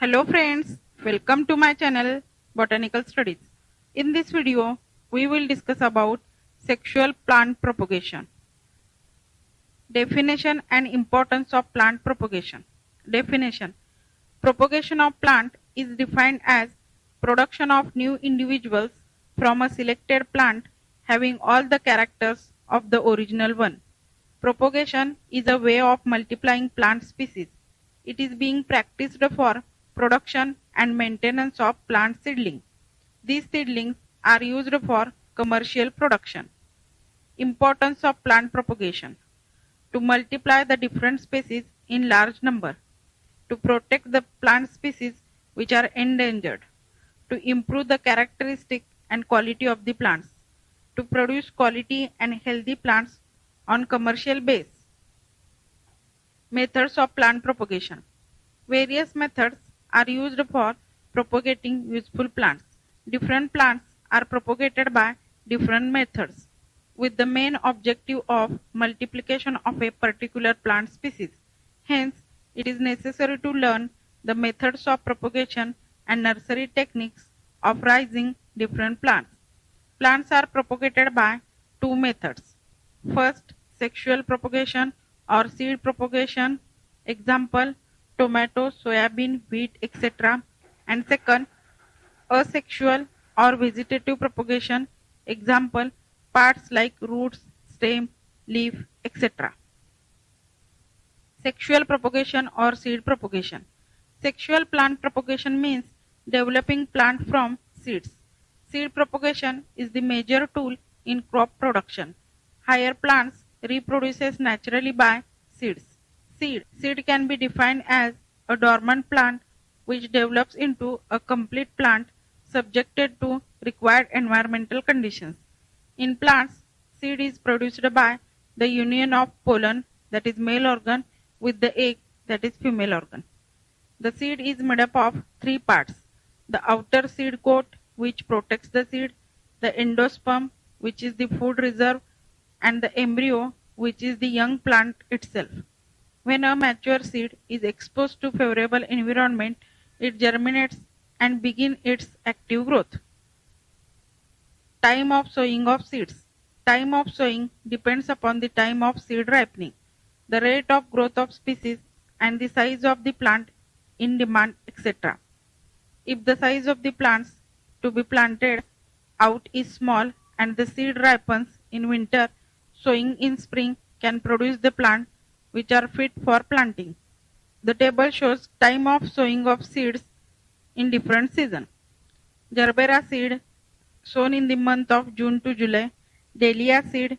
Hello friends, welcome to my channel Botanical Studies. In this video, we will discuss about sexual plant propagation. Definition and importance of plant propagation. Definition. Propagation of plant is defined as production of new individuals from a selected plant having all the characters of the original one. Propagation is a way of multiplying plant species. It is being practiced for production and maintenance of plant seedlings. These seedlings are used for commercial production. Importance of plant propagation. To multiply the different species in large number. To protect the plant species which are endangered. To improve the characteristic and quality of the plants. To produce quality and healthy plants on commercial base. Methods of plant propagation. Various methods are used for propagating useful plants. Different plants are propagated by different methods with the main objective of multiplication of a particular plant species. Hence, it is necessary to learn the methods of propagation and nursery techniques of raising different plants. Plants are propagated by two methods. First, sexual propagation or seed propagation. Example, tomato, soybean, wheat, etc. And second, asexual or vegetative propagation. Example, parts like roots, stem, leaf, etc. Sexual propagation or seed propagation. Sexual plant propagation means developing plant from seeds. Seed propagation is the major tool in crop production. Higher plants reproduces naturally by seeds. Seed can be defined as a dormant plant which develops into a complete plant subjected to required environmental conditions. In plants, seed is produced by the union of pollen, that is male organ, with the egg, that is female organ. The seed is made up of three parts: the outer seed coat, which protects the seed, the endosperm, which is the food reserve, and the embryo, which is the young plant itself. When a mature seed is exposed to favorable environment, it germinates and begins its active growth. Time of sowing of seeds. Time of sowing depends upon the time of seed ripening, the rate of growth of species, and the size of the plant in demand, etc. If the size of the plants to be planted out is small and the seed ripens in winter, sowing in spring can produce the plant which are fit for planting. The table shows time of sowing of seeds in different seasons. Gerbera seed sown in the month of June to July, Dahlia seed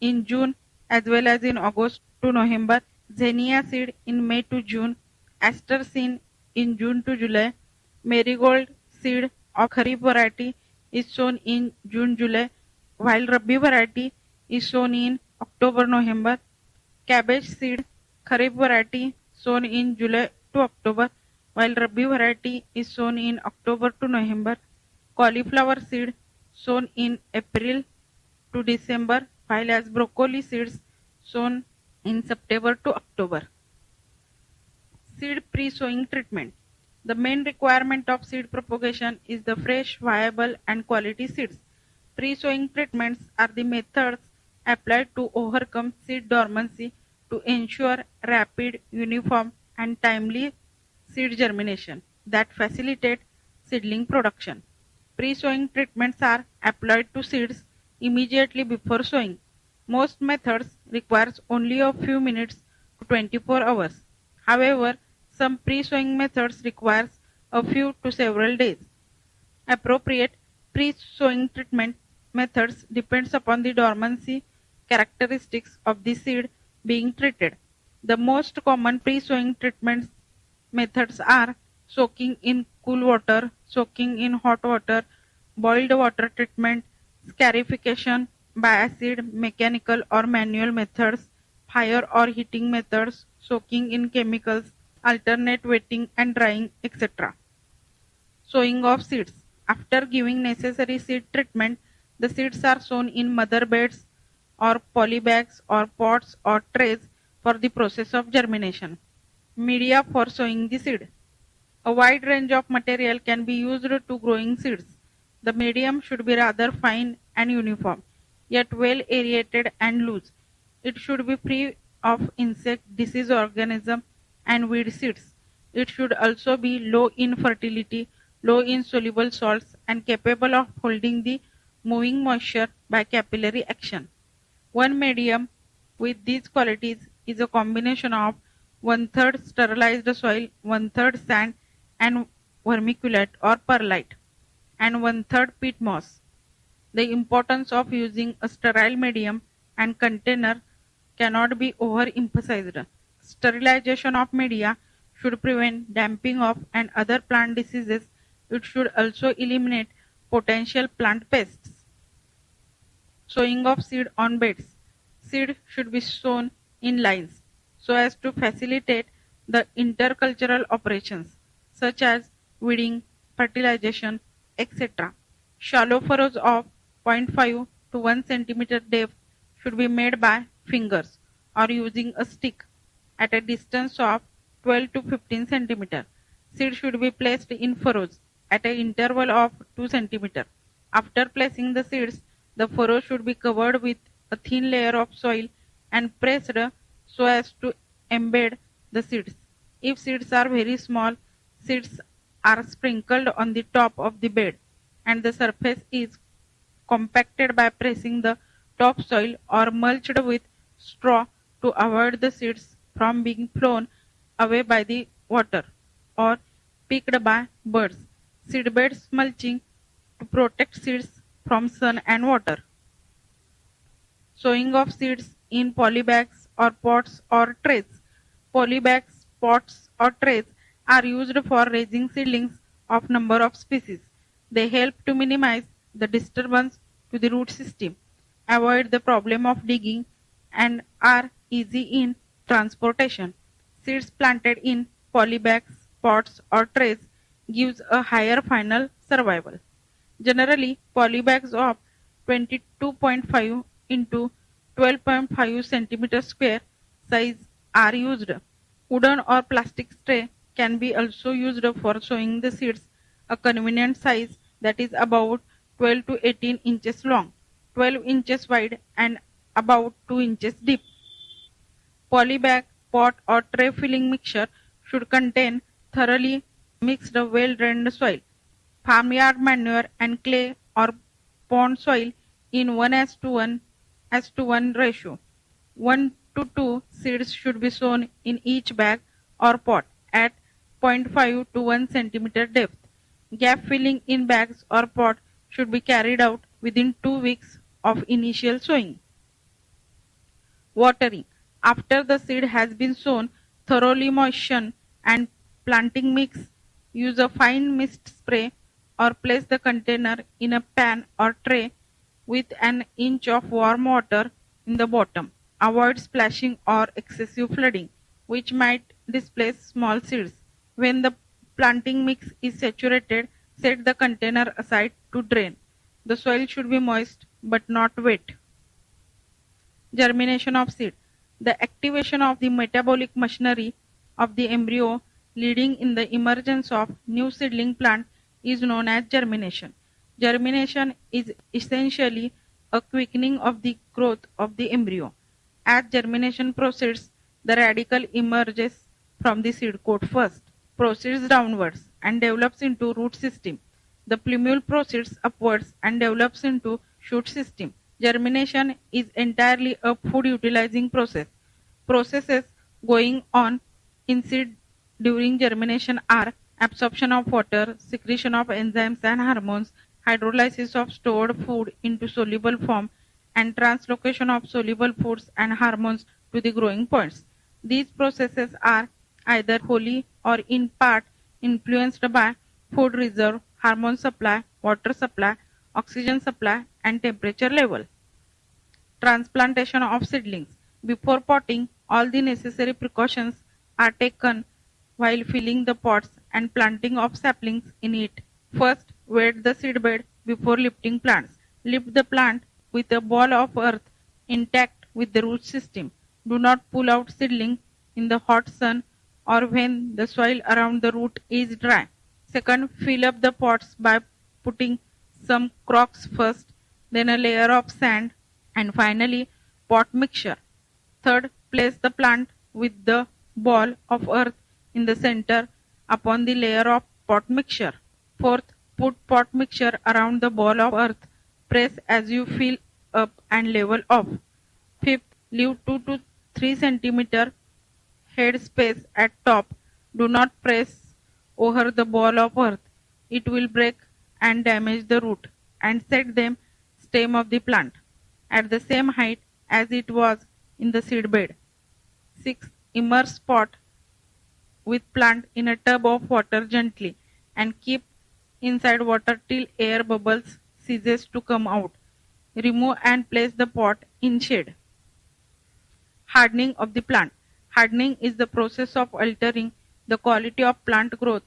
in June as well as in August to November, Zinnia seed in May to June, Aster seed in June to July, Marigold seed of Kharif variety is sown in June-July, while Rabi variety is sown in October-November. Cabbage seed Kharif variety sown in July to October, while Rabi variety is sown in October to November. Cauliflower seed sown in April to December, while as broccoli seeds sown in September to October. Seed pre-sowing treatment. The main requirement of seed propagation is the fresh, viable and quality seeds. Pre-sowing treatments are the methods applied to overcome seed dormancy to ensure rapid, uniform and timely seed germination that facilitate seedling production. Pre-sowing treatments are applied to seeds immediately before sowing. Most methods requires only a few minutes to 24 hours. However, some pre-sowing methods requires a few to several days. Appropriate pre-sowing treatment methods depends upon the dormancy characteristics of the seed being treated. The most common pre-sowing treatment methods are soaking in cool water, soaking in hot water, boiled water treatment, scarification by acid, mechanical or manual methods, fire or heating methods, soaking in chemicals, alternate wetting and drying, etc. Sowing of seeds. After giving necessary seed treatment, the seeds are sown in mother beds or polybags or pots or trays for the process of germination. Media for sowing the seed. A wide range of material can be used to growing seeds. The medium should be rather fine and uniform, yet well aerated and loose. It should be free of insect, disease organism, and weed seeds. It should also be low in fertility, low in soluble salts, and capable of holding the moving moisture by capillary action. One medium with these qualities is a combination of one-third sterilized soil, one-third sand and vermiculite or perlite, and one-third peat moss. The importance of using a sterile medium and container cannot be overemphasized. Sterilization of media should prevent damping of and other plant diseases. It should also eliminate potential plant pests. Sowing of seed on beds. Seed should be sown in lines so as to facilitate the intercultural operations such as weeding, fertilization, etc. Shallow furrows of 0.5 to 1 centimeter depth should be made by fingers or using a stick at a distance of 12 to 15 centimeter. Seed should be placed in furrows at an interval of 2 centimeter. After placing the seeds, the furrow should be covered with a thin layer of soil and pressed so as to embed the seeds. If seeds are very small, seeds are sprinkled on the top of the bed and the surface is compacted by pressing the topsoil or mulched with straw to avoid the seeds from being blown away by the water or picked by birds. Seedbeds mulching to protect seeds from sun and water. Sowing of seeds in polybags or pots or trays. Polybags, pots or trays are used for raising seedlings of number of species. They help to minimize the disturbance to the root system, avoid the problem of digging, and are easy in transportation. Seeds planted in polybags, pots or trays gives a higher final survival. Generally, polybags of 22.5 into 12.5 centimeter square size are used. Wooden or plastic tray can be also used for sowing the seeds, a convenient size that is about 12 to 18 inches long, 12 inches wide and about 2 inches deep. Polybag, pot or tray filling mixture should contain thoroughly mixed well-drained soil, farmyard manure and clay or pond soil in 1:1 ratio. 1 to 2 seeds should be sown in each bag or pot at 0.5 to 1 centimeter depth. Gap filling in bags or pot should be carried out within 2 weeks of initial sowing. Watering. After the seed has been sown, thoroughly moisten and planting mix. Use a fine mist spray or place the container in a pan or tray with an inch of warm water in the bottom. Avoid splashing or excessive flooding, which might displace small seeds. When the planting mix is saturated, set the container aside to drain. The soil should be moist but not wet. Germination of seed. The activation of the metabolic machinery of the embryo leading in the emergence of new seedling plant is known as germination. Germination is essentially a quickening of the growth of the embryo. As germination proceeds, the radicle emerges from the seed coat first, proceeds downwards and develops into root system. The plumule proceeds upwards and develops into shoot system. Germination is entirely a food utilizing process. Processes going on in seed during germination are absorption of water, secretion of enzymes and hormones, hydrolysis of stored food into soluble form, and translocation of soluble foods and hormones to the growing points. These processes are either wholly or in part influenced by food reserve, hormone supply, water supply, oxygen supply, and temperature level. Transplantation of seedlings. Before potting, all the necessary precautions are taken while filling the pots and planting of saplings in it. First, wet the seedbed before lifting plants. Lift the plant with a ball of earth intact with the root system. Do not pull out seedling in the hot sun or when the soil around the root is dry. Second, fill up the pots by putting some crocks first, then a layer of sand, and finally pot mixture. Third, place the plant with the ball of earth in the center upon the layer of pot mixture. Fourth, put pot mixture around the ball of earth. Press as you fill up and level off. Fifth, leave 2 to 3 centimeter head space at top. Do not press over the ball of earth. It will break and damage the root and set them stem of the plant at the same height as it was in the seed bed. 6. Immerse pot with plant in a tub of water gently and keep inside water till air bubbles ceases to come out. Remove and place the pot in shade. Hardening of the plant. Hardening is the process of altering the quality of plant growth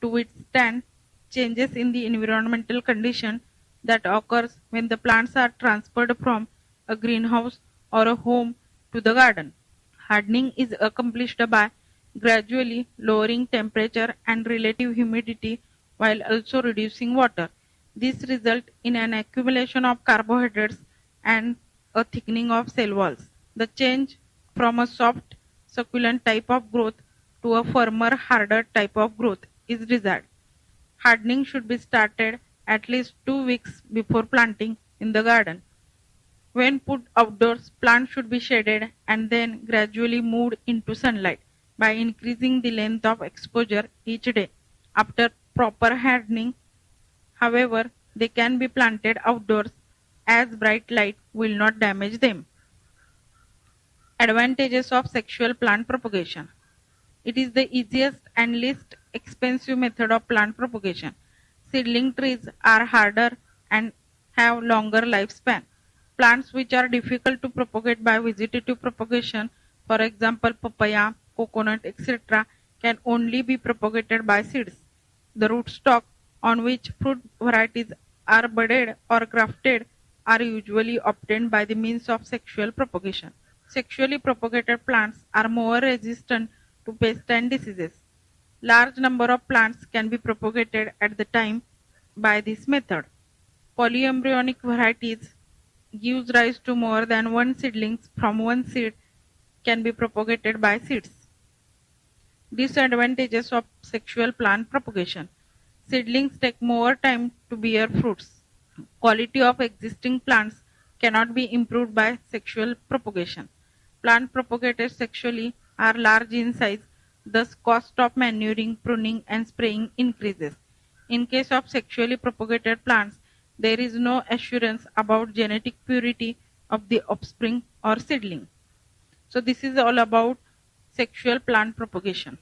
to withstand changes in the environmental condition that occurs when the plants are transferred from a greenhouse or a home to the garden. Hardening is accomplished by gradually lowering temperature and relative humidity while also reducing water. This results in an accumulation of carbohydrates and a thickening of cell walls. The change from a soft, succulent type of growth to a firmer, harder type of growth is desired. Hardening should be started at least 2 weeks before planting in the garden. When put outdoors, plants should be shaded and then gradually moved into sunlight by increasing the length of exposure each day. After proper hardening, however, they can be planted outdoors as bright light will not damage them. Advantages of sexual plant propagation. It is the easiest and least expensive method of plant propagation. Seedling trees are harder and have longer lifespan. Plants which are difficult to propagate by vegetative propagation, for example papaya, coconut, etc., can only be propagated by seeds. The rootstock on which fruit varieties are budded or grafted are usually obtained by the means of sexual propagation. Sexually propagated plants are more resistant to pests and diseases. Large number of plants can be propagated at the time by this method. Polyembryonic varieties gives rise to more than one seedlings from one seed can be propagated by seeds. Disadvantages of sexual plant propagation. Seedlings take more time to bear fruits. Quality of existing plants cannot be improved by sexual propagation. Plants propagated sexually are large in size, thus cost of manuring, pruning and spraying increases. In case of sexually propagated plants, there is no assurance about genetic purity of the offspring or seedling. So this is all about sexual plant propagation.